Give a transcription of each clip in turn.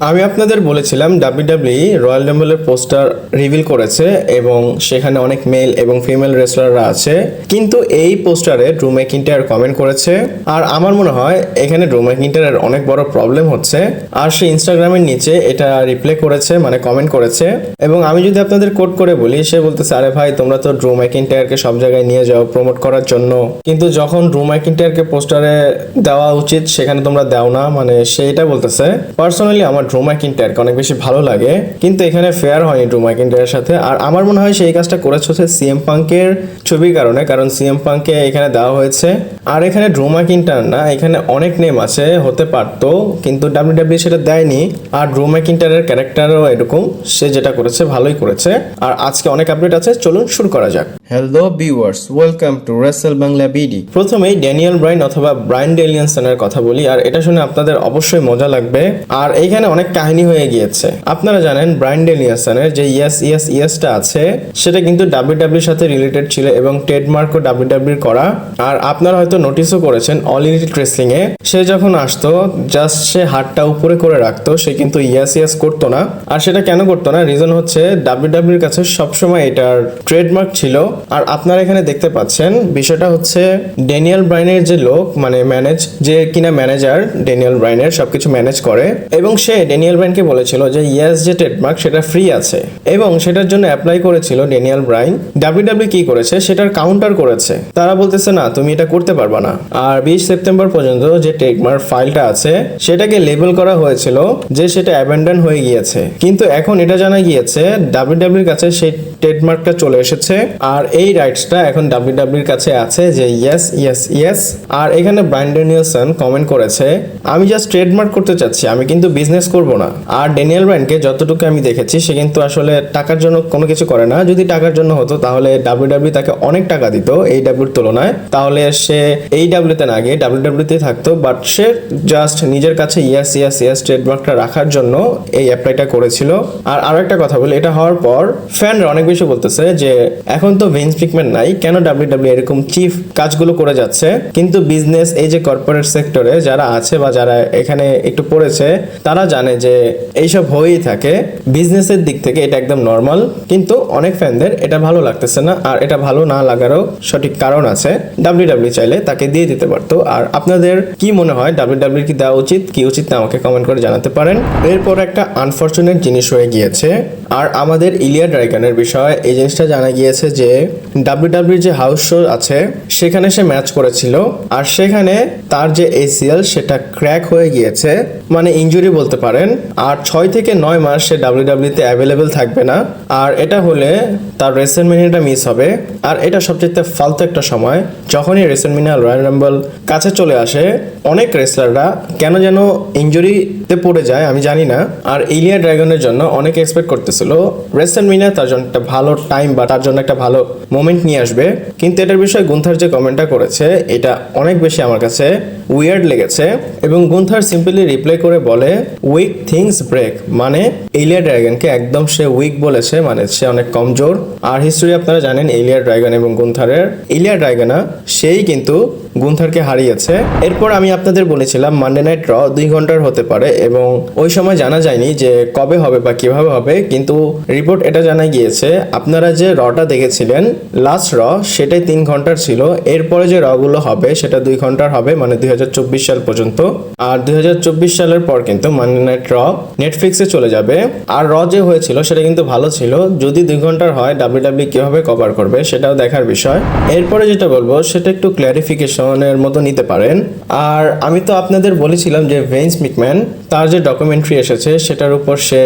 আমি আপনাদের বলেছিলাম ডাব্লিউডাব্লিউই রয়্যাল রাম্বলের পোস্টার রিভিল করেছে এবং সেখানে অনেক মেল এবং ফিমেল রেসলাররা আছে, কিন্তু এই পোস্টারে ড্রু ম্যাকইন্টায়ার কমেন্ট করেছে। আর আমার মনে হয় এখানে ড্রু ম্যাকইন্টায়ারের অনেক বড় প্রবলেম হচ্ছে, আর সে ইনস্টাগ্রামের নিচে এটা রিপ্লাই করেছে, মানে কমেন্ট করেছে। এবং আমি যদি আপনাদের কোট করে বলি, সে বলতেছে আরে ভাই তোমরা তো ড্রু ম্যাকইন্টায়ারকে সব জায়গায় নিয়ে যাও প্রমোট করার জন্য, কিন্তু যখন ড্রু ম্যাকইন্টায়ারকে পোস্টারে দেওয়া উচিত সেখানে তোমরা দাও না। মানে সে এটা বলতেছে। পার্সোনালি আমার ড্রু ম্যাকইন্টায়ারকে অনেক বেশি ভালো লাগে, কিন্তু এখানে ফেয়ার হয়নি ড্রু ম্যাকইন্টায়ারের সাথে। আর আমার মনে হয় সেই কাজটা করেছে হচ্ছে সিএম পাঙ্কের ছবির কারণে, কারণ সিএম পাঙ্ককে এখানে দেওয়া হয়েছে। আর এখানে ড্রু ম্যাকইন্টায়ার না, এখানে অনেক নেম আছে, হতে পারতো, কিন্তু ডাব্লিউডাব্লিউ সেটা দেয়নি। আর ড্রু ম্যাকইন্টায়ারের ক্যারেক্টারও এরকম, সে যেটা করেছে ভালোই করেছে। আর আজকে অনেক আপডেট আছে, চলুন শুরু করা যাক। Hello viewers, welcome to Rachel Bangla BD. প্রথমেই ড্যানিয়েল ব্রায়ান অথবা ব্রায়ান ডেনিয়েলসনের কথা বলি, আর এটা শুনে আপনাদের অবশ্যই মজা লাগবে। আর এইখানে অনেক কাহিনী হয়ে গিয়েছে। আপনারা জানেন ব্রায়ান ডেনিয়েলসনের যে ইয়েস ইয়েস ইয়েসটা আছে সেটা কিন্তু ডাব্লিউডাব্লিউর সাথে রিলেটেড ছিল এবং ট্রেডমার্কও ডাব্লিউডাব্লিউর করা। আর আপনারা হয়তো নোটিসও করেছেন অল ইলিট রেসলিং এ সে যখন আসতো জাস্ট সে হাতটা উপরে করে রাখতো, সে কিন্তু ইয়েস ইয়েস করতো না। আর সেটা কেন করতো না, রিজন হচ্ছে ডাব্লিউডাব্লিউর কাছে সবসময় এটার ট্রেডমার্ক ছিল। আর আপনারা এখানে দেখতে পাচ্ছেন বিষয়টা হচ্ছে ড্যানিয়েল ব্রায়ানের যে লোক, মানে যে কিনা ম্যানেজার ড্যানিয়েল ব্রায়ানের সবকিছু ম্যানেজ করে, এবং সে ড্যানিয়েল ব্রায়ানকে বলেছিল যে ইয়েস যে ট্রেডমার্ক সেটা ফ্রি আছে, এবং সেটার জন্য অ্যাপ্লাই করেছিল ড্যানিয়েল ব্রায়ান। ডাব্লিউডাব্লিউ কি করেছে, সেটার কাউন্টার করেছে। তারা বলতেছে না তুমি এটা করতে পারবা না। আর 20 সেপ্টেম্বর পর্যন্ত যে ট্রেডমার্ক ফাইলটা আছে সেটাকে লেবেল করা হয়েছিল যে সেটা অ্যাবেন্ডন হয়ে গিয়েছে, কিন্তু এখন এটা জানা গিয়েছে ডাব্লিউডাব্লিউর কাছে সেই ট্রেডমার্কটা চলে এসেছে। আর এই রাইটসটা এখন ডাব্লিউডাব্লিউর কাছে আছে যে ইয়েস ইয়েস ইয়েস। আর এখানে ব্রায়ান ড্যানিয়েলসন কমেন্ট করেছে আমি জাস্ট ট্রেডমার্ক করতে চাচ্ছি, আমি কিন্তু বিজনেস করব না। আর ড্যানিয়েল ব্রায়ানকে যতটুকু আমি দেখেছি সে কিন্তু আসলে টাকার জন্য কোনো কিছু করে না। যদি টাকার জন্য হতো তাহলে ডাব্লিউডাব্লিউ তাকে অনেক টাকা দিত এই ডাব্লিউর তুলনায়, তাহলে সে এই ডাব্লিউতে না গিয়ে ডাব্লিউডাব্লিউতে থাকতো। বাট সে জাস্ট নিজের কাছে ইয়েস ইয়েস ইয়েস ট্রেডমার্কটা রাখার জন্য এই অ্যাপ্লাইটা করেছিল। আর আরো একটা কথা বলি, এটা হওয়ার পর ফ্যানরা অনেক বেশি বলতেছে যে এখন তো ভিন্স ম্যাকম্যান নাই, কেন ডাব্লিউডাব্লিউ এরকম চিফ কাজগুলো করে যাচ্ছে। কিন্তু বিজনেস এই যে কর্পোরেট সেক্টরে যারা আছে বা যারা এখানে একটু পড়েছে তারা জানে যে এইসব হয়েই থাকে, বিজনেসের দিক থেকে এটা একদম নর্মাল। কিন্তু অনেক ফ্যানদের এটা ভালো লাগতেছে না, আর এটা ভালো না লাগারও সঠিক কারণ আছে। ডাব্লিউডাব্লিউ চাইলে তাকে দিয়ে দিতে পারতো। আর আপনাদের কি মনে হয় ডাব্লিউডাব্লিউ কি দেওয়া উচিত কি উচিত না আমাকে কমেন্ট করে জানাতে পারেন। এরপর একটা আনফরচুনেট জিনিস হয়ে গিয়েছে, আর আমাদের ইলিয়া ড্রাগনের বিষয়ে এই জিনিসটা জানা গিয়েছে যে ডাব্লিউডাব্লিউ যে হাউস শো আছে সেখানে সে ম্যাচ করেছিল, আর সেখানে তার যে এসিএল সেটা ক্র্যাক হয়ে গিয়েছে, মানে ইনজুরি বলতে পারেন। আর 6 থেকে 9 মাস সে ডাব্লিউডাব্লিউতে অ্যাভেলেবেল থাকবে না। আর এটা হলে তার রেসলম্যানিয়াটা মিস হবে। আর এটা সবচেয়ে ফালতু একটা সময়, যখনই রেসলম্যানিয়া রয়্যাল রাম্বল কাছে চলে আসে অনেক রেসলাররা কেন যেন ইনজুরিতে পড়ে যায়, আমি জানি না। আর ইলিয়া ড্রাগনের জন্য অনেকে এক্সপেক্ট করতেছিল রেসলম্যানিয়া তার জন্য একটা ভালো টাইম বা তার জন্য একটা ভালো মোমেন্ট নিয়ে আসবে, কিন্তু এটার বিষয়ে গুন্থার যে কমেন্টটা করেছে এটা অনেক বেশি আমার কাছে উইয়ার্ড লেগেছে। এবং গুন্থার সিম্পলি রিপ্লাই করে বলে উইক থিংস ব্রেক, মানে ইলিয়া ড্রাগনকে একদম সে উইক বলেছে, মানে সে অনেক কমজোর। আর হিস্ট্রি আপনারা জানেন ইলিয়া ড্রাগন এবং গুন্থারের, ইলিয়া ড্রাগনা সেই কিন্তু গুন্থারকে হারিয়েছে। এরপর আমি আপনাদের বলেছিলাম মানডে নাইট র 2 ঘন্টার হতে পারে, এবং ওই সময় জানা যায়নি যে কবে হবে বা কিভাবে হবে, কিন্তু রিপোর্ট এটা জানা গিয়েছে আপনারা যে রটা দেখেছিলেন লাস্ট র সেটাই 3 ঘন্টার ছিল। এরপরে যে রগুলো হবে সেটা 2 ঘন্টার হবে, মানে 2024 সাল পর্যন্ত। আর 2024 সালের পর কিন্তু মানডে নাইট র নেটফ্লিক্সে চলে যাবে। আর র যে হয়েছিল সেটা কিন্তু ভালো ছিল, যদি 2 ঘন্টার হয় ডাব্লিউডাব্লিউ কিভাবে কভার করবে সেটাও দেখার বিষয়। এরপরে যেটা বলবো সেটা একটু ক্ল্যারিফিকেশনের মতো নিতে পারেন। আর আমি তো আপনাদের বলেছিলাম যে ভিন্স ম্যাকম্যান তার যে ডকুমেন্টারি এসেছে সেটার উপর সে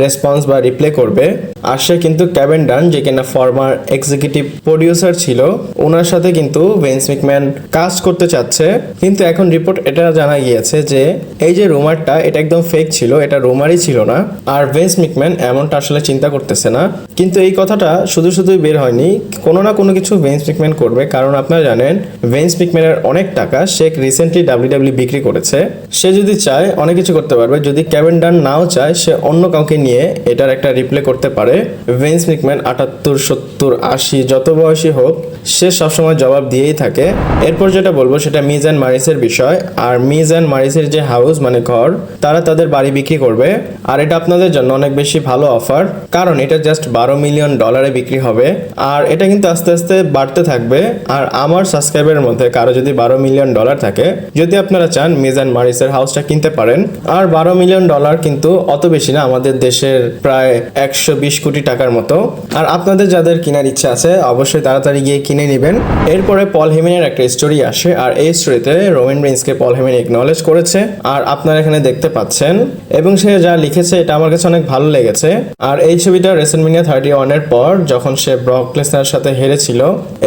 রেসপন্স বা রিপ্লাই করবে। আর সে কিন্তু কেভিন ডান যে কিনা ফর্মার এক্সিকিউটিভ প্রডিউসার ছিল, ওনার সাথে কিন্তু ভিন্স ম্যাকম্যান কাজ করতে চাচ্ছে। কিন্তু এখন রিপোর্ট এটা জানা গিয়েছে যে এই যে রুমারটা এটা একদম ফেক ছিল, এটা রুমারই ছিল না। আর ভিন্স ম্যাকম্যান এমনটা আসলে চিন্তা করতেছে না। কিন্তু এই কথাটা শুধুই বের হয়নি, কোনো না কোনো কিছু ভিন্স ম্যাকম্যান করবে, কারণ আপনারা জানেন ভিন্স ম্যাকম্যানের অনেক টাকা সে রিসেন্টলি ডাব্লিউডাব্লিউ বিক্রি করেছে। সে যদি চায় অনেক কিছু করতে পারবে, যদি কেভিন ডান নাও চায় সে অন্য কাউকে নিয়ে এটার একটা রিপ্লে করতে পারে। ভিন্স ম্যাকম্যান 78, 70, 80 যত বয়সী হোক সে সবসময় জবাব দিয়েই থাকে। এরপর যেটা বলবো সেটা মিজ অ্যান্ড মারিসের বিষয়। আর মিজ অ্যান্ড মারিসের যে হাউস মানে ঘর, তারা তাদের বাড়ি বিক্রি করবে। আর এটা আপনাদের জন্য অনেক বেশি ভালো অফার, কারণ এটা জাস্ট $12 মিলিয়ন বিক্রি হবে। আর এটা কিন্তু আস্তে আস্তে বাড়তে থাকবে। আর আমার সাবস্ক্রাইবারের মধ্যে কারো যদি $12 মিলিয়ন থাকে, যদি আপনারা চান মিজ অ্যান্ড মারিসের হাউসটা কিনতে পারেন। আর $12 মিলিয়ন কিন্তু অত বেশি না, আমাদের দেশের প্রায় 120 কোটি টাকার মতো। আর আপনাদের যাদের কেনার ইচ্ছা আছে অবশ্যই তাড়াতাড়ি গিয়ে কিনে নেবেন। এরপরে পল হেমেনের একটা স্টোরি আসে, আর এই স্টোরিতে রোমান রেইন্সকে পল হেমেন একনলেজ করেছে, আর আপনারা এখানে দেখতে পাচ্ছেন। এবং সে যা লিখেছে এটা আমার কাছে অনেক ভালো লেগেছে। আর এই ছবিটা রেসলম্যানিয়া 31 এর পর, যখন সে ব্রক লেসনারের সাথে হেরেছিল।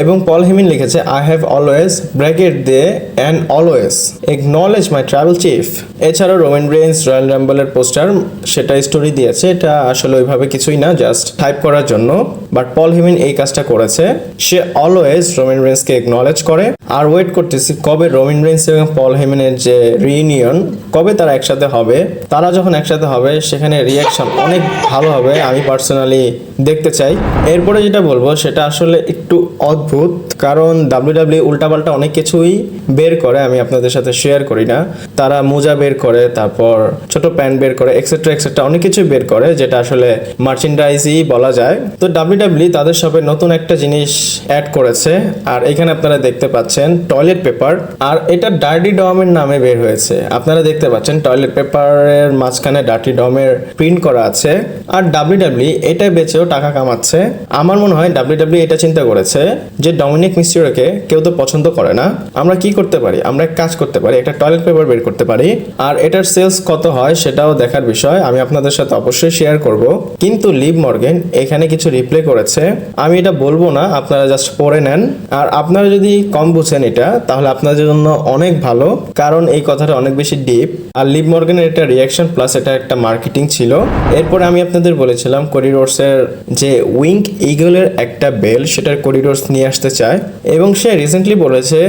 এবং পল হেমেন লিখেছে, I have always bracket they and always acknowledge my travel chief. এছাড়াও রোমান রেইন্স রয়্যাল রাম্বলের পোস্টার সেটা স্টোরি দিয়েছে। এটা আসলে ওইভাবে কিছুই না, জাস্ট টাইপ করার জন্য। বাট পল হেমেন এই কাজটা করেছে, সে অলওয়েজ রোমান রেইন্সকে একনলেজ করে। আর ওয়েট করতেছি কবে রোমান রেইন্স এবং পল হেমেনের যে রিইউনিয়ন, কবে তারা একসাথে হবে। তারা যখন একসাথে হবে সেখানে রিয়াকশন অনেক ভালো হবে, আমি পার্সোনালি দেখতে চাই। এরপরে যেটা বলবো সেটা আসলে একটু অদ্ভুত, কারণ WWE উল্টাপাল্টা অনেক কিছুই বের করে, আমি আপনাদের সাথে শেয়ার করি না। তারা মোজা বের করে, তারপর ছোট প্যান্ট বের করে, এক্সেট্রা এক্সেট্রা অনেক কিছুই বের করে, যেটা আসলে মার্চেন্ডাইজই বলা যায়। তো WWE তাদের শপে নতুন একটা জিনিস অ্যাড করেছে, আর এখানে আপনারা দেখতে পাচ্ছেন টয়লেট পেপার। আর এটা ডার্টি ডমের নামে বের হয়েছে। আপনারা দেখতে পাচ্ছেন টয়লেট পেপারের মাঝখানে ডার্টি ডমের প্রিন্ট করা আছে। আর WWE এটা বেচেও টাকা কামাচ্ছে। আমার মনে হয় WWE এটা চিন্তা করেছে যে ডমিনিক মিস্টেরিওকে কেউ তো পছন্দ করে না, আমরা কি করতে পারি, আমরা এক কাজ করতে পারি, একটা টয়লেট পেপার বের করতে পারি। আর এটার সেলস কত হয় সেটাও দেখার বিষয়, আমি আপনাদের সাথে অবশ্যই শেয়ার করব। কিন্তু লিভ মর্গান এখানে কিছু রিপ্লে করেছে, আমি এটা বলবো না, আপনারা জাস্ট পড়ে নেন। আর আপনারা যদি কম বুঝেন এটা, তাহলে আপনাদের জন্য অনেক ভালো, কারণ এই কথাটা অনেক বেশি ডিপ। আর লিভ মর্গানের একটা রিয়াকশন প্লাস এটা একটা মার্কেটিং ছিল। এরপরে আমি আপনাদের বলেছিলাম করিডোরসের যে উইঙ্ক ইগলের একটা বেল, সেটার করিডোরস নিয়ে আসতে চায়। এবং সে রিসেন্টলি বলেছে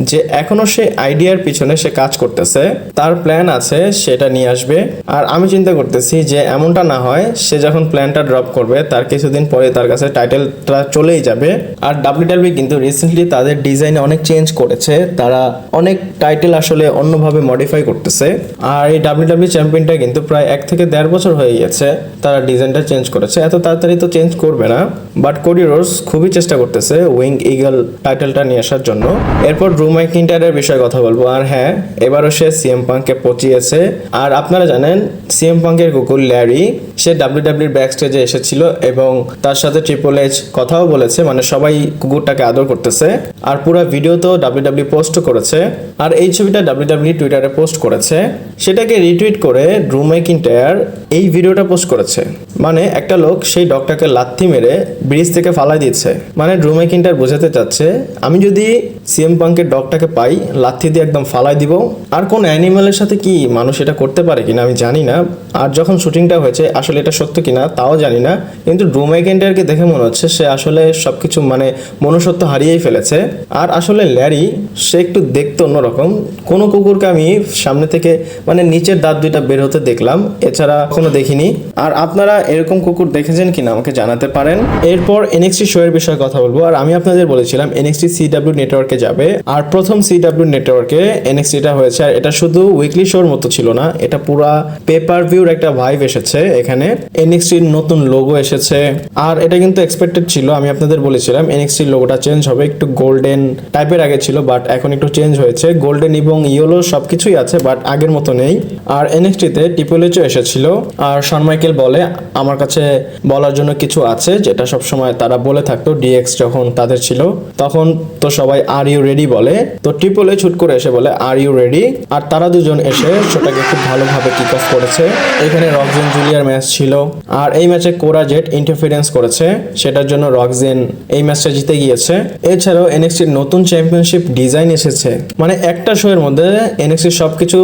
যে এখনো সে আইডিয়ার পিছনে সে কাজ করতেছে, তার প্ল্যান আছে সেটা নিয়ে আসবে। আর আমি চিন্তা করতেছি যে এমনটা না হয় সে যখন প্ল্যানটা ড্রপ করবে তার কিছুদিন পরে তার কাছে টাইটেলটা চলেই যাবে। আর WWE কিন্তু রিসেন্টলি তাদের ডিজাইনে অনেক চেঞ্জ করেছে, তারা অনেক টাইটেল আসলে অন্যভাবে মডিফাই করতেছে। আর এই WWE চ্যাম্পিয়নটা কিন্তু প্রায় 1 থেকে 1.5 বছর হয়ে গেছে তারা ডিজাইনটা চেঞ্জ করেছে, এত তাড়াতাড়ি তো চেঞ্জ করবে না। বাট কোডি রোডস খুবই চেষ্টা করতেছে উইং ইগল টাইটেলটা নিয়ে আসার জন্য। এরপর ড্রু ম্যাকইন্টায়ারের বিষয়ে কথা বলবো। আর হ্যাঁ, এবারও সে সিএম পাঙ্ককে পচিয়েছে। আর আপনারা জানেন সিএম পাঙ্কের কুকুর ল্যারি, সে WWE ব্যাক স্টেজে এসেছিল এবং তার সাথে ট্রিপল এইচ কথাও বলেছে, মানে সবাই কুকুরটাকে আদর করতেছে। আর পুরো ভিডিও তো WWE পোস্ট করেছে। আর এই ছবিটা WWE টুইটারে পোস্ট করেছে, সেটাকে রিটুইট করে ড্রু ম্যাকইন্টায়ার এই ভিডিওটা পোস্ট করেছে। মানে একটা লোক সেই ডগটাকে লাথি মেরে ব্রিজ থেকে ফালাই দিচ্ছে। মানে ড্রু ম্যাকইন্টায়ার বোঝাতে চাচ্ছে আমি যদি সিএম পাঙ্কের ডগটাকে পাই লাথি দিয়ে একদম ফালাই দিব। আর কোন অ্যানিমালের সাথে কি মানুষ এটা করতে পারে কিনা আমি জানি না। আর যখন শুটিংটা হয়েছে আসলে এটা সত্য কিনা তাও জানি না, কিন্তু ড্রু ম্যাকইন্টায়ারকে দেখে মনে হচ্ছে সে আসলে সবকিছু মানে মনুষ্যত্ব হারিয়েই ফেলেছে। আর আসলে ল্যারি সে একটু দেখতে অন্যরকম। কোনো কুকুরকে আমি সামনে থেকে মানে নিচের দাঁত দুইটা বের হতে দেখলাম, এছাড়া কখনো দেখিনি। আর আপনারা এরকম কুকুর দেখেছেন কিনা আমাকে জানাতে পারেন। এরপর NXT শো এর বিষয়ে কথা বলবো। আর আমি আপনাদের বলেছিলাম NXT CW নেটওয়ার্কে যাবে। আর প্রথম CW নেটওয়ার্কে NXTটা হয়েছে। আর এটা শুধু উইকলি শোর মতো ছিল না, এটা পুরা পেপার ভিউর একটা ভাইব এসেছে। এখানে NXTর নতুন লোগো এসেছে। আর এটা কিন্তু এক্সপেক্টেড ছিল, আমি আপনাদের বলেছিলাম NXTর লোগোটা চেঞ্জ হবে, একটু গোল্ডেন টাইপের আগে ছিল বাট এখন একটু চেঞ্জ হয়েছে, গোল্ডেন এবং ইয়েলো সবকিছুই আছে বাট আগের মতো নেই। আর NXTতে ট্রিপল এইচও এসেছিল। আর শন মাইকেল বলে আমার কাছে বলার জন্য কিছু আছে, যেটা সবসময় তারা বলে থাকতো DX যখন তাদের ছিল তখন তো সবাই আর ইউ রেডি বলে। তো ট্রিপল এইচ হুট করে এসে বলে আর ইউ রেডি। আর তারা দুজন এসে সেটাকে খুব ভালোভাবে কিক অফ করেছে। এখানে রকজেন জুলিয়ার ম্যাচ ছিল। আর এই ম্যাচে কোরা জেট ইন্টারফারেন্স করেছে, সেটার জন্য রকজেন এই ম্যাচটা জিতে গিয়েছে। এছাড়াও NXTর নতুন চ্যাম্পিয়নশিপ ডিজাইন এসেছে। মানে একটা শো এর মধ্যে NXT সবকিছু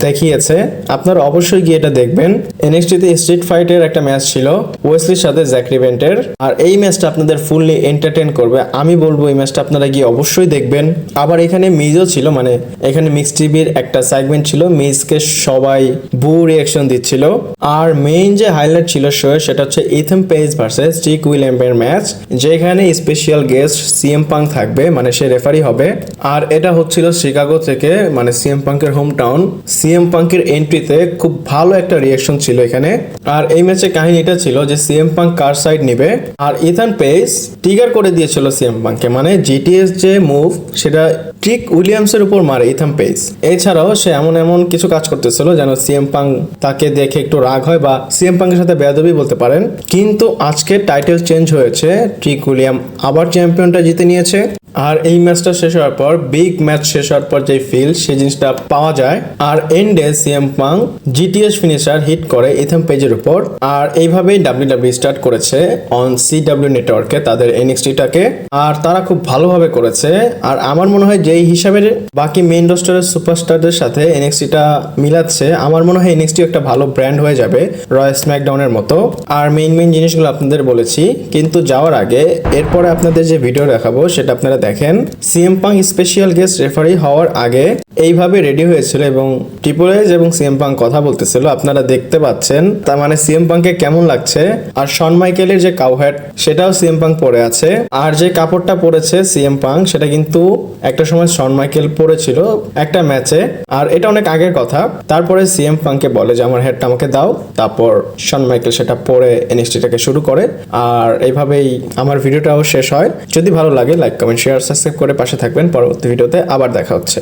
দেখিয়েছে, আপনারা অবশ্যই গিয়ে এটা দেখবেন। NXTতে স্ট্রিট ফাইটের একটা ম্যাচ ছিল ওয়েসলির সাথে জ্যাক রিভেন্টের। আর এই ম্যাচটা আপনাদের ফুললি এন্টারটেইন করবে, আমি বলবো এই ম্যাচটা আপনারা গিয়ে অবশ্যই দেখবেন। আবার এখানে মিজও ছিল, মানে এখানে মিক্স টিভির একটা সেগমেন্ট ছিল, মিজকে সবাই বু রিয়াকশন দিচ্ছিল। আর মেইন যে হাইলাইট ছিল শো সেটা হচ্ছে ইথেন পেজ ভার্সেস ট্রিক উইলিয়ামের ম্যাচ, যেখানে স্পেশাল গেস্ট সিএম পাঙ্ক থাকবে, মানে সে রেফারি হবে। আর এটা হচ্ছিল শিকাগো থেকে, মানে সিএম পাঙ্কের হোম টাউন। সিএম পাঙ্কের এন্ট্রিতে খুব ভালো একটা রিয়াকশন ছিল এখানে। আর এই ম্যাচের কাহিনী এটা ছিল যে সিএম পাঙ্ক কার সাইড নিবে, আর ইথান পেজ ট্রিগার করে দিয়েছিল সিএম পাঙ্ককে, মানে জিটিএস যে মুভ সেটা ট্রিক উইলিয়ামসের উপর মারে ইথান পেজ। এছাড়াও সে এমন এমন কিছু কাজ করতেছিল যেন সিএম পাঙ্ক তাকে দেখে একটু রাগ হয় বা সিএম পাঙ্কের সাথে বেয়াদবি বলতে পারেন। কিন্তু আজকে টাইটেল চেঞ্জ হয়েছে, ট্রিক উইলিয়াম আবার চ্যাম্পিয়নটা জিতে নিয়েছে। আর এই ম্যাচটা শেষ হওয়ার পর, বিগ ম্যাচ শেষ হওয়ার পর যে ফিল সেই জিনিসটা পাওয়া যায়। আর এন্ডে CM Punk GTS finisher hit করে ইথান পেজের উপর। আর এইভাবেই ডাব্লিউডাব্লিউ স্টার্ট করেছে অন সিডব্লিউ নেটওয়ার্কে তাদের এনএক্সটিটাকে, আর তারা খুব ভালোভাবে করেছে। আর আমার মনে হয় যেই হিসাবে বাকি মেইন রোস্টারের সুপারস্টারদের সাথে এনএক্সটিটা মিলাচ্ছে, আমার মনে হয় এনএক্সটি একটা ভালো ব্র্যান্ড হয়ে যাবে রয় স্ম্যাকডাউনের মতো। আর মেইন জিনিসগুলো আপনাদের বলেছি, কিন্তু যাওয়ার আগে এরপরে আপনাদের যে ভিডিও দেখাবো সেটা আপনারা দেখেন। CM punk special guest referee হওয়ার আগে এইভাবে রেডি হয়েছিল এবং ট্রিপল এইচ এবং সিএম পাঙ্ক কথা বলতেছিল, আপনারা দেখতে পাচ্ছেন। তার মানে সিএম পাঙ্ককে কেমন লাগছে। আর শন মাইকেলের যে কাউ হ্যাট সেটাও সিএম পাঙ্ক পরে আছে। আর যে কাপড়টা পরেছে সিএম পাঙ্ক সেটা কিন্তু একটা সময় শন মাইকেল পরেছিল একটা ম্যাচে, আর এটা অনেক আগের কথা। তারপরে সিএম পাঙ্ককে বলে যে আমার হেডটা আমাকে দাও, তারপর শন মাইকেল সেটা পরে এনএক্সটিটাকে শুরু করে। আর এইভাবেই আমার ভিডিওটাও শেষ হয়। যদি ভালো লাগে লাইক কমেন্ট শেয়ার সাবস্ক্রাইব করে পাশে থাকবেন। পরবর্তী ভিডিওতে আবার দেখা হচ্ছে।